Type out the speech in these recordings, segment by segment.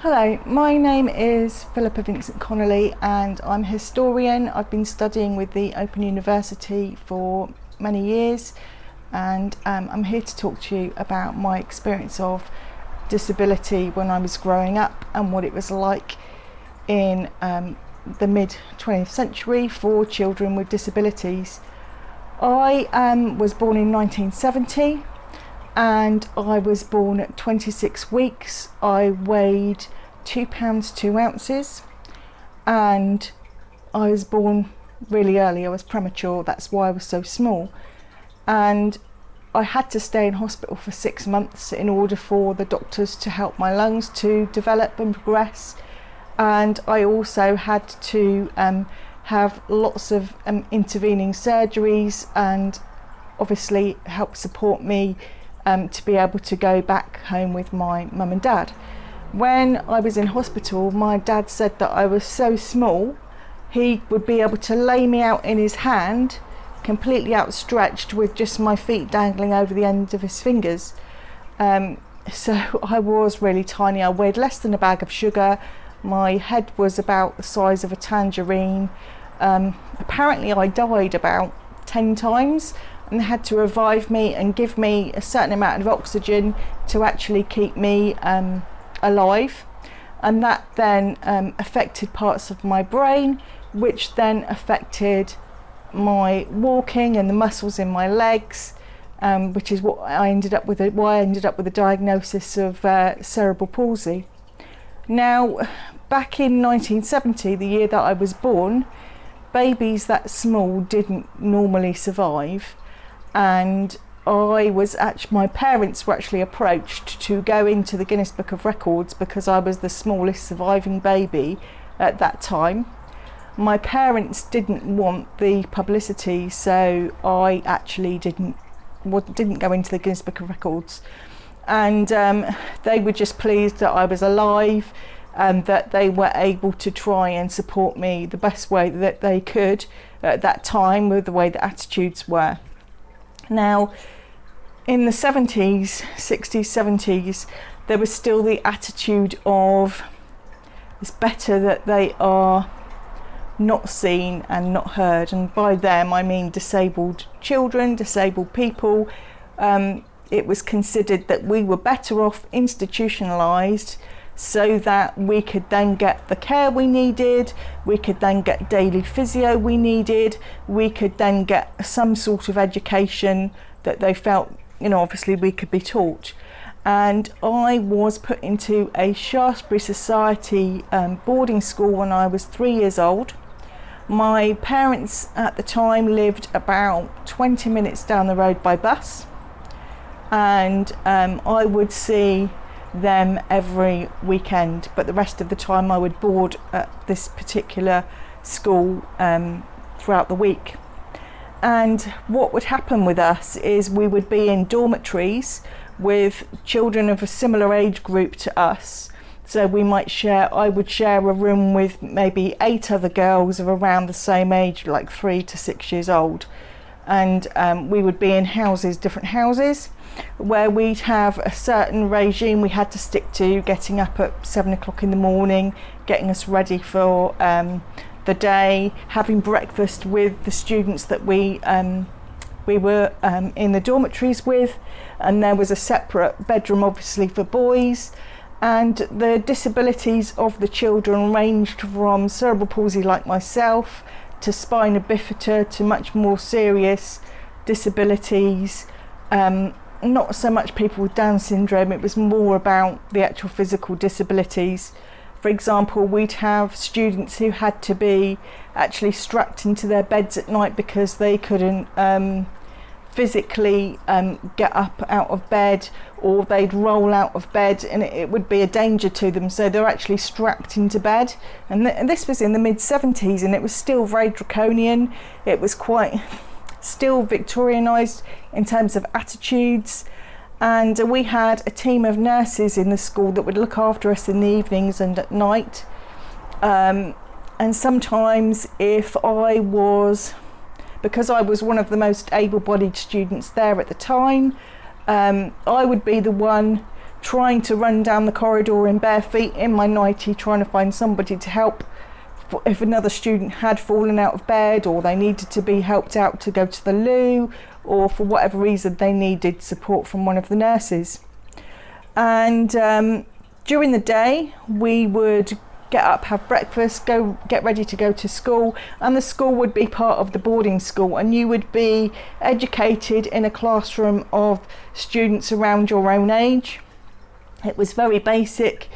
Hello, my name is Phillipa Vincent-Connolly and I'm a historian. I've been studying with the Open University for many years, and I'm here to talk to you about my experience of disability when I was growing up and what it was like in the mid-20th century for children with disabilities. I was born in 1970 and I was born at 26 weeks. I weighed 2 pounds 2 ounces and I was born really early. I was premature, that's why I was so small. And I had to stay in hospital for 6 months in order for the doctors to help my lungs to develop and progress. And I also had to have lots of intervening surgeries and obviously help support me to be able to go back home with my mum and dad. When I was in hospital, my dad said that I was so small, he would be able to lay me out in his hand, completely outstretched with just my feet dangling over the end of his fingers. So I was really tiny. I weighed less than a bag of sugar. My head was about the size of a tangerine. Apparently I died about 10 times and they had to revive me and give me a certain amount of oxygen to actually keep me alive. And that then affected parts of my brain, which then affected my walking and the muscles in my legs, which is what I ended up with, why I ended up with a diagnosis of cerebral palsy. Now, back in 1970, the year that I was born, babies that small didn't normally survive, and my parents were actually approached to go into the Guinness Book of Records because I was the smallest surviving baby at that time. My parents didn't want the publicity, so I actually didn't go into the Guinness Book of Records, and they were just pleased that I was alive and that they were able to try and support me the best way that they could at that time with the way the attitudes were. Now, in the 70s, 60s, 70s, there was still the attitude of it's better that they are not seen and not heard, and by them I mean disabled children, disabled people. It was considered that we were better off institutionalised so that we could then get the care we needed, we could then get daily physio we needed, we could then get some sort of education that they felt, obviously we could be taught. And I was put into a Shaftesbury Society boarding school when I was 3 years old. My parents at the time lived about 20 minutes down the road by bus, and I would see them every weekend, but the rest of the time I would board at this particular school throughout the week. And what would happen with us is we would be in dormitories with children of a similar age group to us. So I would share a room with maybe 8 other girls of around the same age, like 3 to 6 years old. And we would be in different houses, where we'd have a certain regime we had to stick to, getting up at 7 o'clock in the morning, getting us ready for the day, having breakfast with the students that we were in the dormitories with, and there was a separate bedroom obviously for boys. And the disabilities of the children ranged from cerebral palsy like myself to spina bifida to much more serious disabilities. Not so much people with Down syndrome, it was more about the actual physical disabilities. For example, we'd have students who had to be actually strapped into their beds at night because they couldn't physically get up out of bed, or they'd roll out of bed and it would be a danger to them, so they're actually strapped into bed. And this was in the mid-70s, and it was still very draconian. It was quite still Victorianised in terms of attitudes, and we had a team of nurses in the school that would look after us in the evenings and at night. And sometimes because I was one of the most able-bodied students there at the time, I would be the one trying to run down the corridor in bare feet in my nightie, trying to find somebody to help if another student had fallen out of bed, or they needed to be helped out to go to the loo, or for whatever reason they needed support from one of the nurses. And during the day we would get up, have breakfast, get ready to go to school, and the school would be part of the boarding school, and you would be educated in a classroom of students around your own age. It was very basic,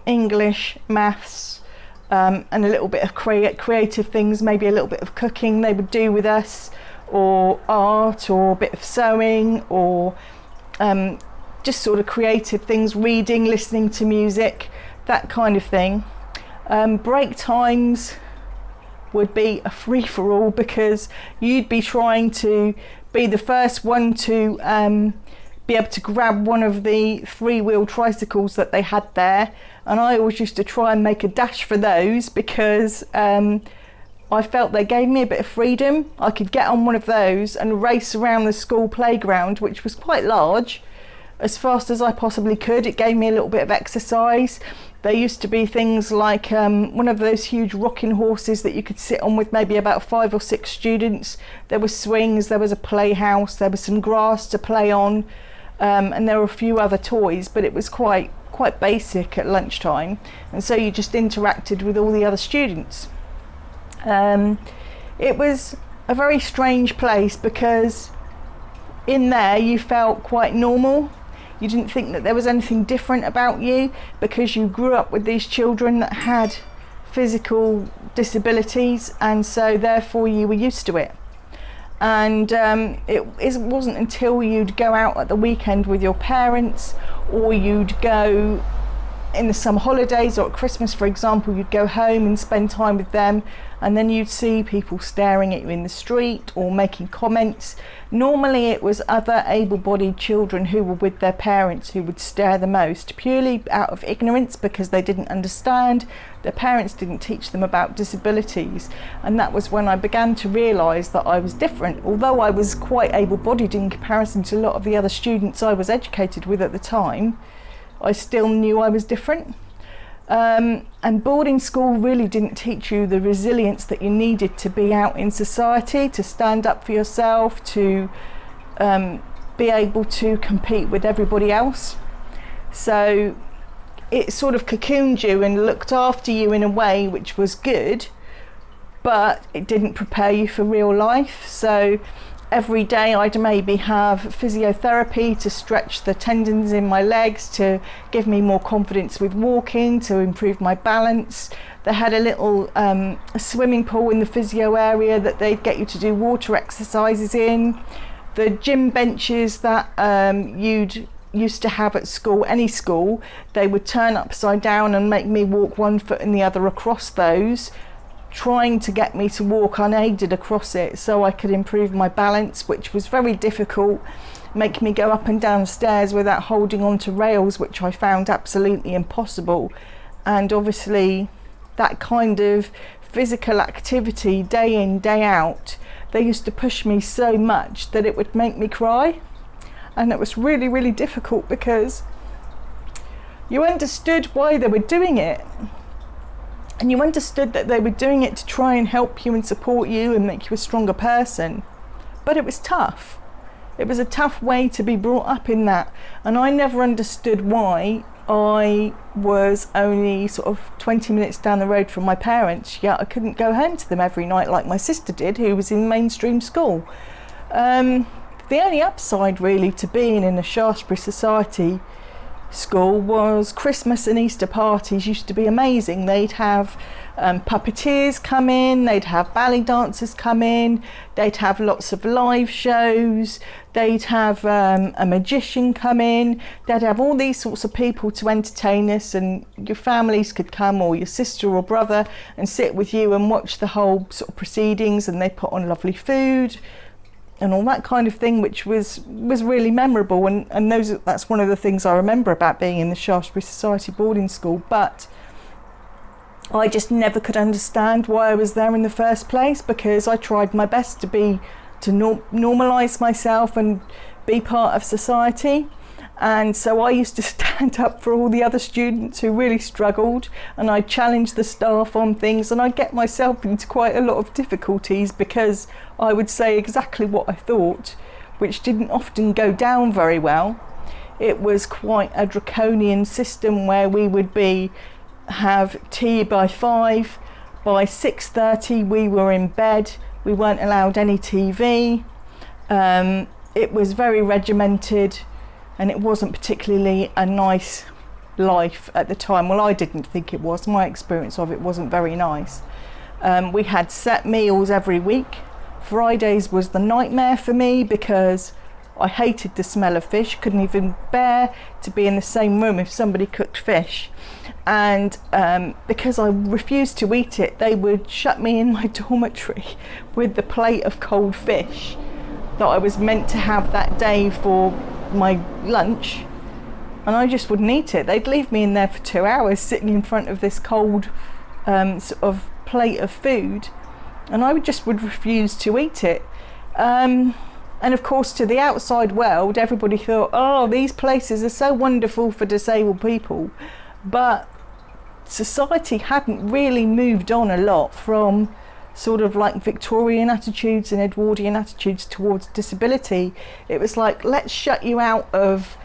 English, maths, and a little bit of creative things, maybe a little bit of cooking they would do with us, or art, or a bit of sewing, or just sort of creative things, reading, listening to music, that kind of thing. Break times would be a free-for-all, because you'd be trying to be the first one to be able to grab one of the three-wheel tricycles that they had there, and I always used to try and make a dash for those, because I felt they gave me a bit of freedom. I could get on one of those and race around the school playground, which was quite large, as fast as I possibly could. It gave me a little bit of exercise. There used to be things like one of those huge rocking horses that you could sit on with maybe about 5 or 6 students. There were swings, there was a playhouse, there was some grass to play on, and there were a few other toys, but it was quite basic at lunchtime, and so you just interacted with all the other students. It was a very strange place, because in there you felt quite normal. You didn't think that there was anything different about you, because you grew up with these children that had physical disabilities, and so therefore you were used to it. And it wasn't until you'd go out at the weekend with your parents, or you'd go in the summer holidays, or at Christmas for example, you'd go home and spend time with them, and then you'd see people staring at you in the street or making comments. Normally it was other able-bodied children who were with their parents who would stare the most, purely out of ignorance, because they didn't understand. Their parents didn't teach them about disabilities, and that was when I began to realise that I was different. Although I was quite able-bodied in comparison to a lot of the other students I was educated with at the time, I still knew I was different. And boarding school really didn't teach you the resilience that you needed to be out in society, to stand up for yourself, to be able to compete with everybody else. So it sort of cocooned you and looked after you in a way which was good, but it didn't prepare you for real life. So every day I'd maybe have physiotherapy to stretch the tendons in my legs, to give me more confidence with walking, to improve my balance. They had a little a swimming pool in the physio area that they'd get you to do water exercises in. The gym benches that you'd used to have at school, any school, they would turn upside down and make me walk one foot and the other across those, trying to get me to walk unaided across it so I could improve my balance, which was very difficult. Make me go up and down stairs without holding on to rails, which I found absolutely impossible. And obviously that kind of physical activity day in, day out, they used to push me so much that it would make me cry. And it was really, really difficult, because you understood why they were doing it. And you understood that they were doing it to try and help you and support you and make you a stronger person. But it was tough. It was a tough way to be brought up in that. And I never understood why I was only sort of 20 minutes down the road from my parents, yet I couldn't go home to them every night like my sister did, who was in mainstream school. The only upside really to being in a Shaftesbury Society school was Christmas and Easter parties used to be amazing. They'd have puppeteers come in, they'd have ballet dancers come in, they'd have lots of live shows, they'd have a magician come in, they'd have all these sorts of people to entertain us, and your families could come, or your sister or brother, and sit with you and watch the whole sort of proceedings, and they put on lovely food and all that kind of thing, which was really memorable, and that's one of the things I remember about being in the Shaftesbury Society boarding school. But I just never could understand why I was there in the first place, because I tried my best to normalise myself and be part of society, And so I used to stand up for all the other students who really struggled, and I'd challenge the staff on things, and I'd get myself into quite a lot of difficulties because I would say exactly what I thought, which didn't often go down very well. It was quite a draconian system where we would have tea by 5, by 6:30 we were in bed, we weren't allowed any TV. It was very regimented, and it wasn't particularly a nice life at the time. Well, I didn't think it was. My experience of it wasn't very nice. We had set meals every week. Fridays was the nightmare for me because I hated the smell of fish, couldn't even bear to be in the same room if somebody cooked fish. And because I refused to eat it, they would shut me in my dormitory with the plate of cold fish that I was meant to have that day for my lunch, and I just wouldn't eat it. They'd leave me in there for 2 hours sitting in front of this cold sort of plate of food, and I would refuse to eat it. And of course, to the outside world, everybody thought, oh, these places are so wonderful for disabled people. But society hadn't really moved on a lot from sort of like Victorian attitudes and Edwardian attitudes towards disability. It was like, let's shut you out of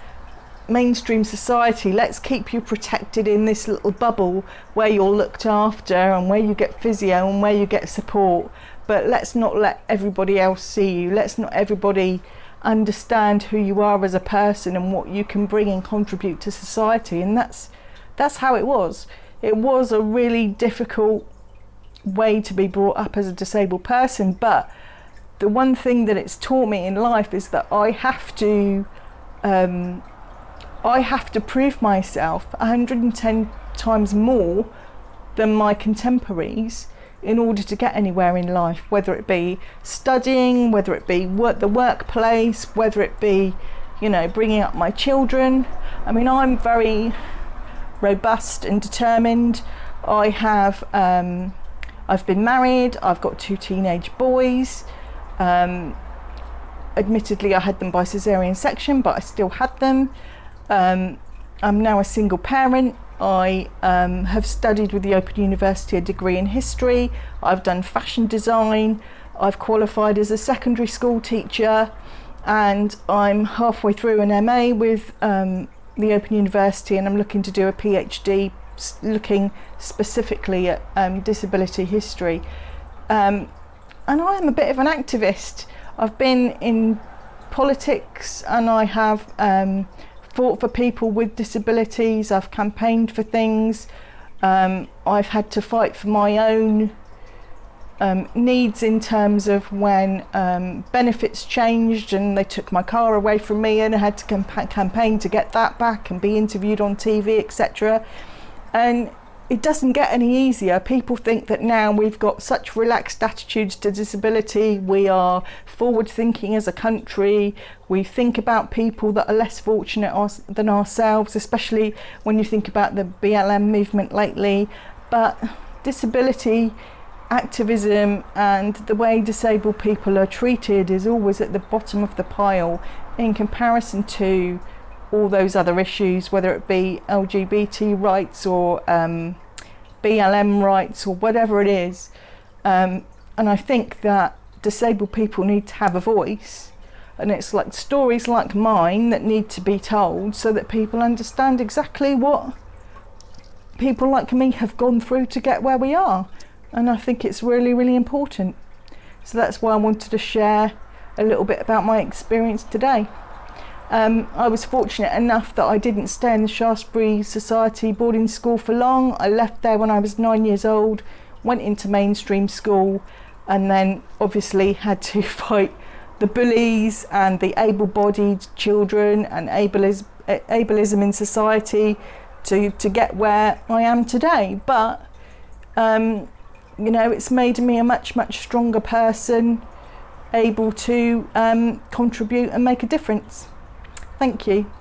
mainstream society, let's keep you protected in this little bubble where you're looked after and where you get physio and where you get support, but let's not let everybody else see you, let's not everybody understand who you are as a person and what you can bring and contribute to society. And that's how it was. It was a really difficult way to be brought up as a disabled person, but the one thing that it's taught me in life is that I have to prove myself 110 times more than my contemporaries in order to get anywhere in life, whether it be studying, whether it be the workplace, whether it be, bringing up my children. I mean, I'm very robust and determined. I've been married, I've got 2 teenage boys. Admittedly, I had them by cesarean section, but I still had them. I'm now a single parent. I have studied with the Open University a degree in history. I've done fashion design. I've qualified as a secondary school teacher, and I'm halfway through an MA with the Open University, and I'm looking to do a PhD looking specifically at disability history. And I am a bit of an activist. I've been in politics, and I have fought for people with disabilities. I've campaigned for things. I've had to fight for my own needs in terms of when benefits changed and they took my car away from me, and I had to campaign to get that back and be interviewed on TV, etc. And it doesn't get any easier. People think that now we've got such relaxed attitudes to disability, we are forward thinking as a country, we think about people that are less fortunate than ourselves, especially when you think about the BLM movement lately. But disability activism and the way disabled people are treated is always at the bottom of the pile in comparison to all those other issues, whether it be LGBT rights or BLM rights or whatever it is. And I think that disabled people need to have a voice, and it's like stories like mine that need to be told so that people understand exactly what people like me have gone through to get where we are. And I think it's really, really important. So that's why I wanted to share a little bit about my experience today. I was fortunate enough that I didn't stay in the Shaftesbury Society boarding school for long. I left there when I was 9 years old, went into mainstream school, and then obviously had to fight the bullies and the able-bodied children and ableism in society to get where I am today. But it's made me a much, much stronger person, able to contribute and make a difference. Thank you.